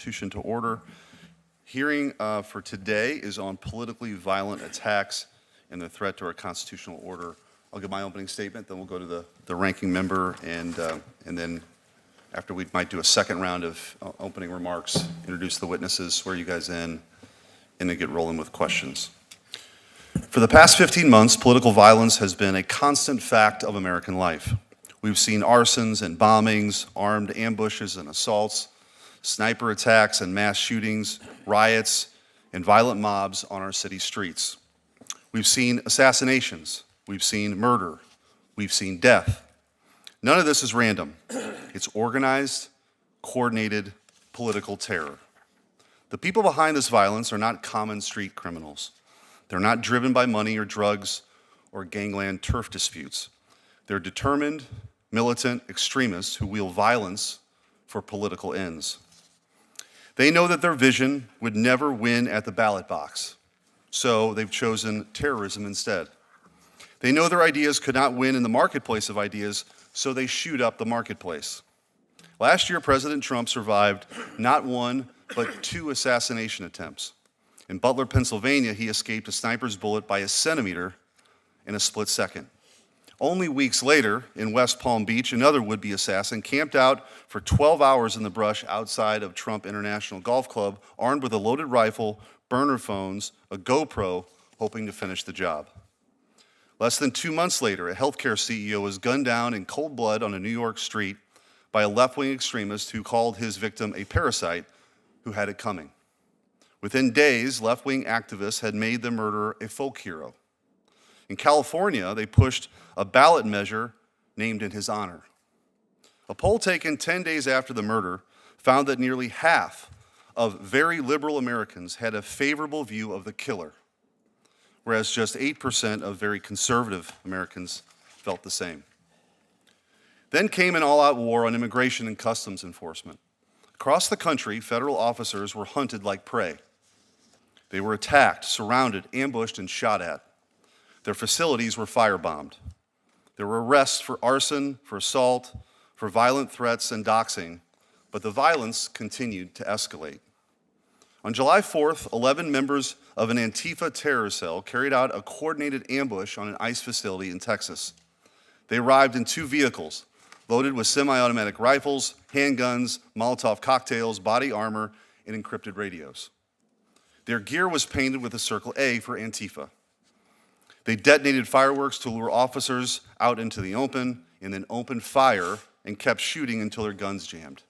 Constitution to order. Hearing for today is on politically violent attacks and the threat to our constitutional order. I'll give my opening statement, then we'll go to the ranking member, and then after we might do a second round of opening remarks, introduce the witnesses, swear you guys in, and then get rolling with questions. For the past 15 months, political violence has been a constant fact of American life. We've seen arsons and bombings, armed ambushes and assaults, sniper attacks and mass shootings, riots, and violent mobs on our city streets. We've seen assassinations, we've seen murder, we've seen death. None of this is random. It's organized, coordinated political terror. The people behind this violence are not common street criminals. They're not driven by money or drugs or gangland turf disputes. They're determined, militant extremists who wield violence for political ends. They know that their vision would never win at the ballot box, so they've chosen terrorism instead. They know their ideas could not win in the marketplace of ideas, so they shoot up the marketplace. Last year, President Trump survived not one, but 2 assassination attempts. In Butler, Pennsylvania, he escaped a sniper's bullet by a centimeter in a split second. Only weeks later, in West Palm Beach, another would-be assassin camped out for 12 hours in the brush outside of Trump International Golf Club, armed with a loaded rifle, burner phones, a GoPro, hoping to finish the job. Less than 2 months later, a healthcare CEO was gunned down in cold blood on a New York street by a left-wing extremist who called his victim a parasite who had it coming. Within days, left-wing activists had made the murderer a folk hero. In California, they pushed a ballot measure named in his honor. A poll taken 10 days after the murder found that nearly half of very liberal Americans had a favorable view of the killer, whereas just 8% of very conservative Americans felt the same. Then came an all-out war on immigration and customs enforcement. Across the country, federal officers were hunted like prey. They were attacked, surrounded, ambushed, and shot at. Their facilities were firebombed. There were arrests for arson, for assault, for violent threats and doxing, but the violence continued to escalate. On July 4th, 11 members of an Antifa terror cell carried out a coordinated ambush on an ICE facility in Texas. They arrived in 2 vehicles, loaded with semi-automatic rifles, handguns, Molotov cocktails, body armor, and encrypted radios. Their gear was painted with a circle A for Antifa. They detonated fireworks to lure officers out into the open and then opened fire and kept shooting until their guns jammed.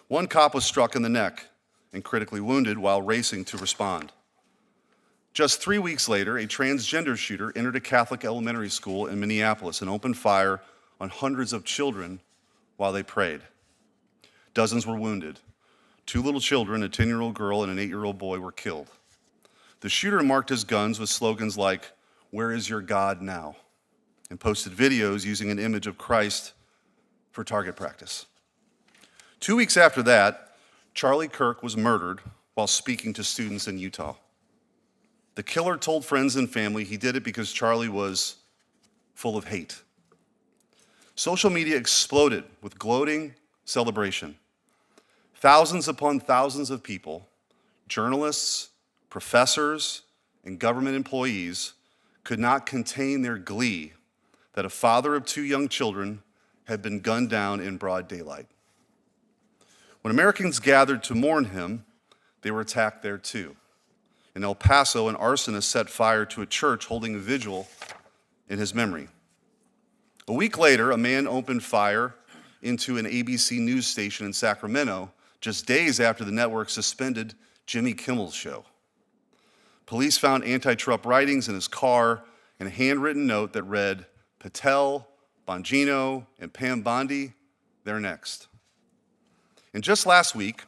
One cop was struck in the neck and critically wounded while racing to respond. Just 3 weeks later, a transgender shooter entered a Catholic elementary school in Minneapolis and opened fire on hundreds of children while they prayed. Dozens were wounded. 2 little children, a 10-year-old girl and an 8-year-old boy, were killed. The shooter marked his guns with slogans like, "Where is your God now?" and posted videos using an image of Christ for target practice. 2 weeks after that, Charlie Kirk was murdered while speaking to students in Utah. The killer told friends and family he did it because Charlie was full of hate. Social media exploded with gloating celebration. Thousands upon thousands of people, journalists, professors, and government employees could not contain their glee that a father of 2 young children had been gunned down in broad daylight. When Americans gathered to mourn him, they were attacked there too. In El Paso, an arsonist set fire to a church holding a vigil in his memory. A week later, a man opened fire into an ABC news station in Sacramento, just days after the network suspended Jimmy Kimmel's show. Police found anti-Trump writings in his car and a handwritten note that read, "Patel, Bongino, and Pam Bondi, they're next." And just last week,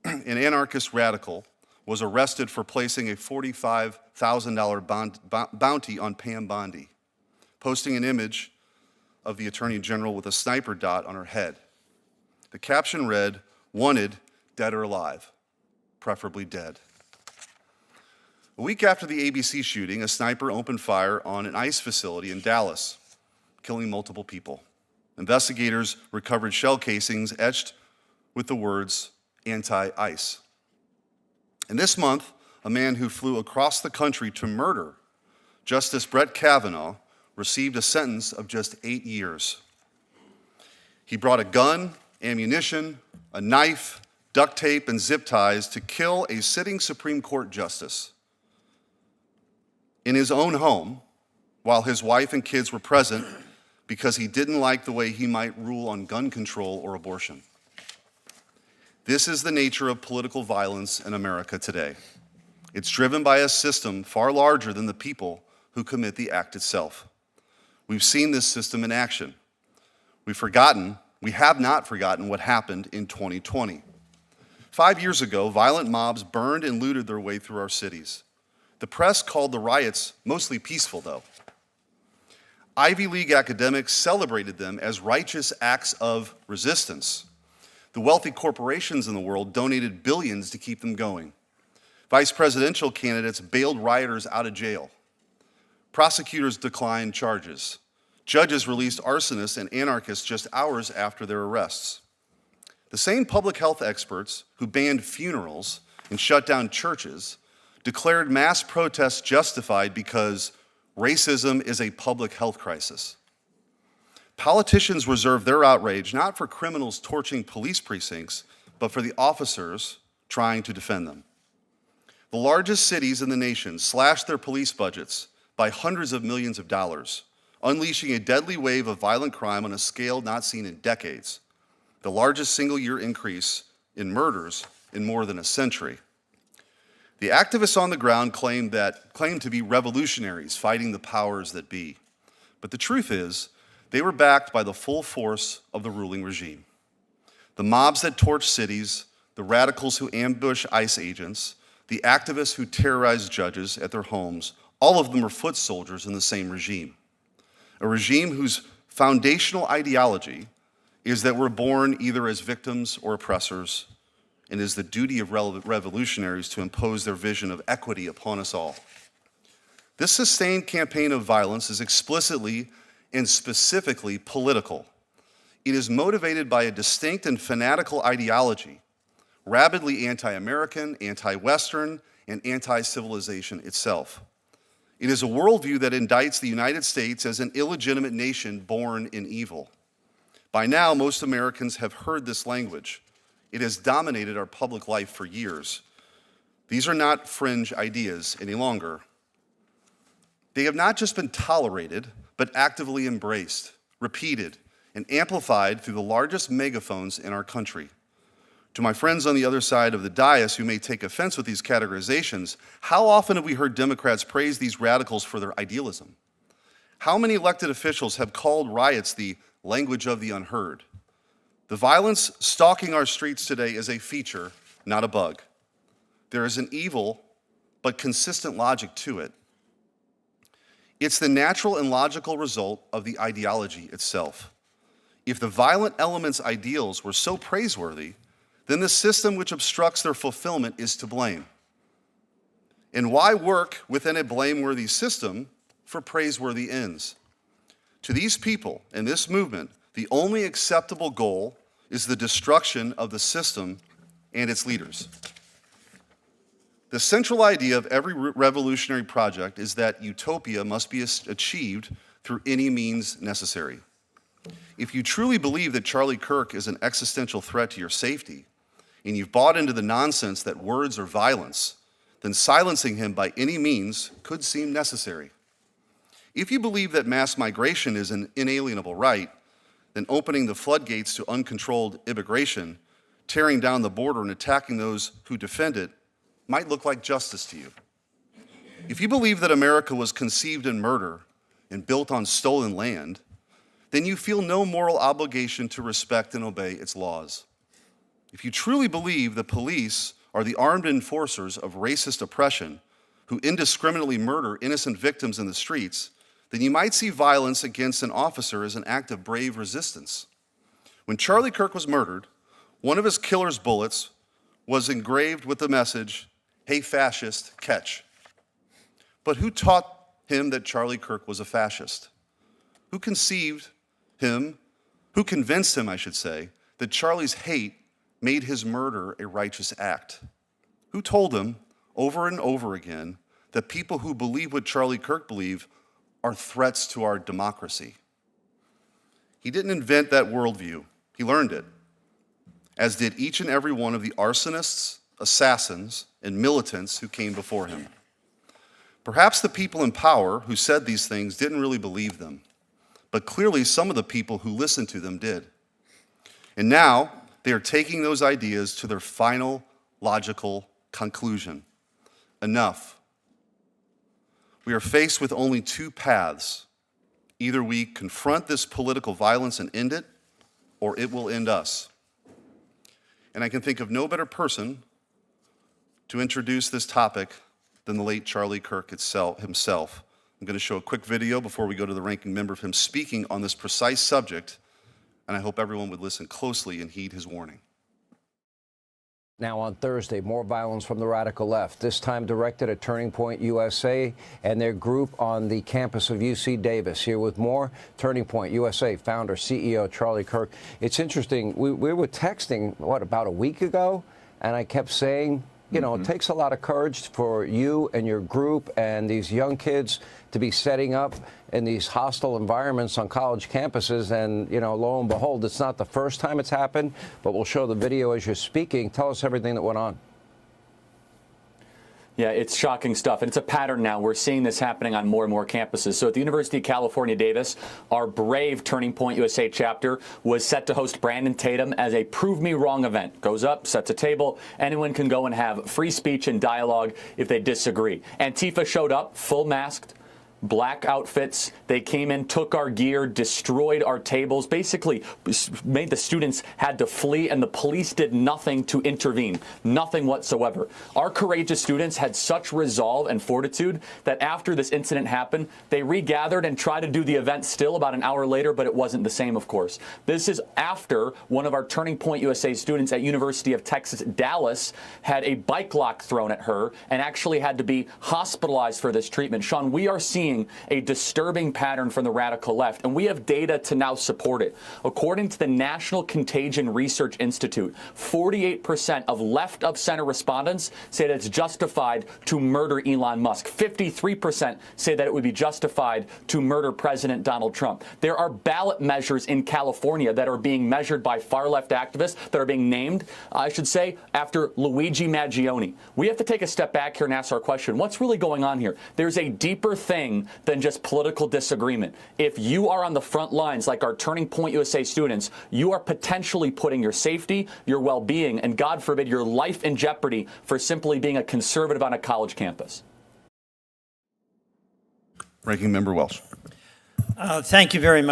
an anarchist radical was arrested for placing a $45,000 bounty on Pam Bondi, posting an image of the Attorney General with a sniper dot on her head. The caption read, "Wanted, dead or alive, preferably dead." A week after the ABC shooting, a sniper opened fire on an ICE facility in Dallas, killing multiple people. Investigators recovered shell casings etched with the words, anti-ICE. And this month, a man who flew across the country to murder Justice Brett Kavanaugh received a sentence of just 8 years. He brought a gun, ammunition, a knife, duct tape, and zip ties to kill a sitting Supreme Court justice in his own home while his wife and kids were present because he didn't like the way he might rule on gun control or abortion. This is the nature of political violence in America today. It's driven by a system far larger than the people who commit the act itself. We've seen this system in action. We have not forgotten what happened in 2020. 5 years ago, violent mobs burned and looted their way through our cities. The press called the riots mostly peaceful, though. Ivy League academics celebrated them as righteous acts of resistance. The wealthy corporations in the world donated billions to keep them going. Vice presidential candidates bailed rioters out of jail. Prosecutors declined charges. Judges released arsonists and anarchists just hours after their arrests. The same public health experts who banned funerals and shut down churches declared mass protests justified because racism is a public health crisis. Politicians reserve their outrage not for criminals torching police precincts, but for the officers trying to defend them. The largest cities in the nation slashed their police budgets by hundreds of millions of dollars, unleashing a deadly wave of violent crime on a scale not seen in decades, the largest single-year increase in murders in more than a century. The activists on the ground claim to be revolutionaries fighting the powers that be. But the truth is, they were backed by the full force of the ruling regime. The mobs that torch cities, the radicals who ambush ICE agents, the activists who terrorize judges at their homes, all of them are foot soldiers in the same regime. A regime whose foundational ideology is that we're born either as victims or oppressors, and it is the duty of revolutionaries to impose their vision of equity upon us all. This sustained campaign of violence is explicitly and specifically political. It is motivated by a distinct and fanatical ideology, rabidly anti-American, anti-Western, and anti-civilization itself. It is a worldview that indicts the United States as an illegitimate nation born in evil. By now, most Americans have heard this language. It has dominated our public life for years. These are not fringe ideas any longer. They have not just been tolerated, but actively embraced, repeated, and amplified through the largest megaphones in our country. To my friends on the other side of the dais who may take offense with these categorizations, how often have we heard Democrats praise these radicals for their idealism? How many elected officials have called riots the language of the unheard? The violence stalking our streets today is a feature, not a bug. There is an evil but consistent logic to it. It's the natural and logical result of the ideology itself. If the violent elements' ideals were so praiseworthy, then the system which obstructs their fulfillment is to blame. And why work within a blameworthy system for praiseworthy ends? To these people and this movement, the only acceptable goal is the destruction of the system and its leaders. The central idea of every revolutionary project is that utopia must be achieved through any means necessary. If you truly believe that Charlie Kirk is an existential threat to your safety, and you've bought into the nonsense that words are violence, then silencing him by any means could seem necessary. If you believe that mass migration is an inalienable right, then opening the floodgates to uncontrolled immigration, tearing down the border and attacking those who defend it might look like justice to you. If you believe that America was conceived in murder and built on stolen land, then you feel no moral obligation to respect and obey its laws. If you truly believe the police are the armed enforcers of racist oppression who indiscriminately murder innocent victims in the streets, then you might see violence against an officer as an act of brave resistance. When Charlie Kirk was murdered, one of his killer's bullets was engraved with the message, "Hey fascist, catch." But who taught him that Charlie Kirk was a fascist? Who convinced him, I should say, that Charlie's hate made his murder a righteous act? Who told him over and over again that people who believe what Charlie Kirk believed are threats to our democracy? He didn't invent that worldview. He learned it, as did each and every one of the arsonists, assassins, and militants who came before him. Perhaps the people in power who said these things didn't really believe them, but clearly some of the people who listened to them did. And now they are taking those ideas to their final logical conclusion. Enough. We are faced with only two paths. Either we confront this political violence and end it, or it will end us. And I can think of no better person to introduce this topic than the late Charlie Kirk himself. I'm going to show a quick video before we go to the ranking member of him speaking on this precise subject, and I hope everyone would listen closely and heed his warning. Now on Thursday, more violence from the radical left, this time directed at Turning Point USA and their group on the campus of UC Davis. Here with more, Turning Point USA founder, CEO Charlie Kirk. It's interesting, we were texting, about a week ago, and I kept saying, you know, it takes a lot of courage for you and your group and these young kids to be setting up in these hostile environments on college campuses. And, you know, lo and behold, it's not the first time it's happened, but we'll show the video as you're speaking. Tell us everything that went on. Yeah, it's shocking stuff, and it's a pattern now. We're seeing this happening on more and more campuses. So at the University of California, Davis, our brave Turning Point USA chapter was set to host Brandon Tatum as a Prove Me Wrong event. Goes up, sets a table. Anyone can go and have free speech and dialogue if they disagree. Antifa showed up, full masked, black outfits. They came in, took our gear, destroyed our tables, basically made the students had to flee, and the police did nothing to intervene, nothing whatsoever. Our courageous students had such resolve and fortitude that after this incident happened, they regathered and tried to do the event still about an hour later, but it wasn't the same, of course. This is after one of our Turning Point USA students at University of Texas, Dallas, had a bike lock thrown at her and actually had to be hospitalized for this treatment. Sean, we are seeing a disturbing pattern from the radical left, and we have data to now support it. According to the National Contagion Research Institute, 48% of left-of-center respondents say that it's justified to murder Elon Musk. 53% say that it would be justified to murder President Donald Trump. There are ballot measures in California that are being measured by far-left activists that are being named, I should say, after Luigi Maggioni. We have to take a step back here and ask our question, what's really going on here? There's a deeper thing than just political disagreement. If you are on the front lines like our Turning Point USA students, you are potentially putting your safety, your well-being, and God forbid, your life in jeopardy for simply being a conservative on a college campus. Ranking Member Welch. Thank you very much.